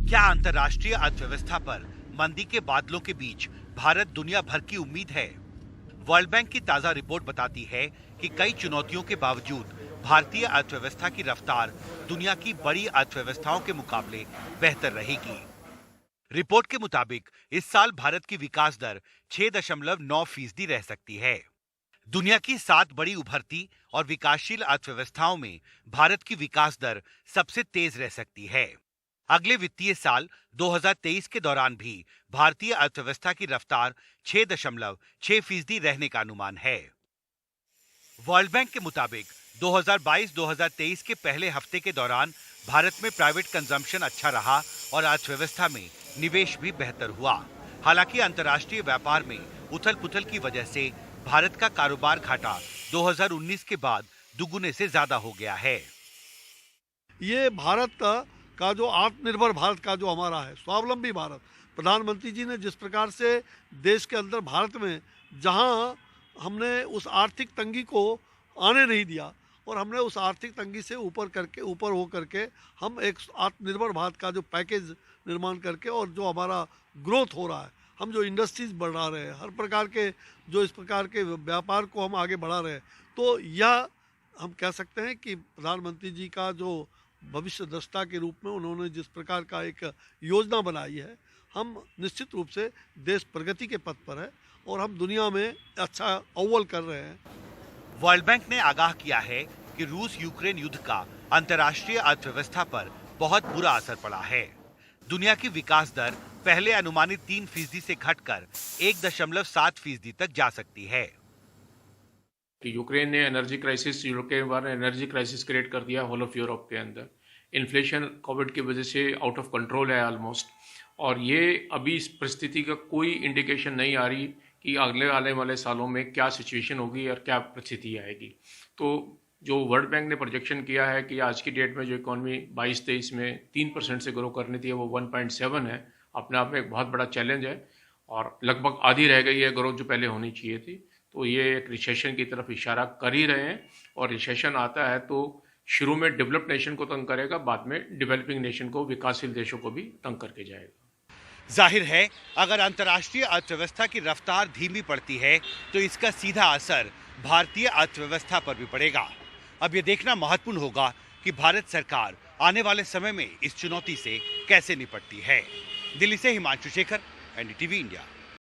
क्या अंतर्राष्ट्रीय अर्थव्यवस्था पर मंदी के बादलों के बीच भारत दुनिया भर की उम्मीद है? वर्ल्ड बैंक की ताजा रिपोर्ट बताती है कि कई चुनौतियों के बावजूद भारतीय अर्थव्यवस्था की रफ्तार दुनिया की बड़ी अर्थव्यवस्थाओं के मुकाबले बेहतर रहेगी। रिपोर्ट के मुताबिक इस साल भारत की विकास दर 6.9% रह सकती है। दुनिया की 7 बड़ी उभरती और विकासशील अर्थव्यवस्थाओं में भारत की विकास दर सबसे तेज रह सकती है। अगले वित्तीय साल 2023 के दौरान भी भारतीय अर्थव्यवस्था की रफ्तार 6.6% रहने का अनुमान है। वर्ल्ड बैंक के मुताबिक 2022-2023 के पहले हफ्ते के दौरान भारत में प्राइवेट कंजम्पशन अच्छा रहा और अर्थव्यवस्था में निवेश भी बेहतर हुआ। हालांकि अंतर्राष्ट्रीय व्यापार में उथल-पुथल की वजह से भारत का कारोबार घाटा 2019 के बाद दुगुने से ज्यादा हो गया है। ये भारत का जो आत्मनिर्भर भारत का जो हमारा है, स्वावलंबी भारत, प्रधानमंत्री जी ने जिस प्रकार से देश के अंदर भारत में जहां हमने उस आर्थिक तंगी को आने नहीं दिया और हमने उस आर्थिक तंगी से ऊपर हो करके हम एक आत्मनिर्भर भारत का जो पैकेज निर्माण करके और जो हमारा ग्रोथ हो रहा है, हम जो इंडस्ट्रीज बढ़ा रहे हैं, हर प्रकार के जो इस प्रकार के व्यापार को हम आगे बढ़ा रहे हैं, तो यह हम कह सकते हैं कि प्रधानमंत्री जी का जो भविष्य दृष्टा के रूप में उन्होंने जिस प्रकार का एक योजना बनाई है, हम निश्चित रूप से देश प्रगति के पथ पर है और हम दुनिया में अच्छा अव्वल कर रहे हैं। वर्ल्ड बैंक ने आगाह किया है कि रूस यूक्रेन युद्ध का अंतर्राष्ट्रीय अर्थव्यवस्था पर बहुत बुरा असर पड़ा है। दुनिया की विकास दर पहले अनुमानित 3% से घटकर 1.7% तक जा सकती है। कि यूक्रेन ने एनर्जी क्राइसिस क्रिएट कर दिया होल ऑफ यूरोप के अंदर। इन्फ्लेशन कोविड की वजह से आउट ऑफ कंट्रोल है ऑलमोस्ट, और ये अभी इस परिस्थिति का कोई इंडिकेशन नहीं आ रही कि अगले आने वाले सालों में क्या सिचुएशन होगी और क्या परिस्थिति आएगी। तो जो वर्ल्ड बैंक ने प्रोजेक्शन किया है कि आज की डेट में जो इकॉनमी 22-23 में 3% से ग्रो करनी थी, वो 1.7 है, अपने आप में एक बहुत बड़ा चैलेंज है और लगभग आधी रह गई है ग्रोथ जो पहले होनी चाहिए थी। तो ये एक रिसेशन की तरफ इशारा कर ही रहे हैं, और रिसेशन आता है तो शुरू में डेवलप्ड नेशन को तंग करेगा, बाद में डेवलपिंग नेशन को, विकासशील देशों को भी तंग करके जाएगा। जाहिर है, अगर अंतर्राष्ट्रीय अर्थव्यवस्था की रफ्तार धीमी पड़ती है तो इसका सीधा असर भारतीय अर्थव्यवस्था पर भी पड़ेगा। अब ये देखना महत्वपूर्ण होगा कि भारत सरकार आने वाले समय में इस चुनौती से कैसे निपटती है। दिल्ली से हिमांशु शेखर, एनडीटीवी इंडिया।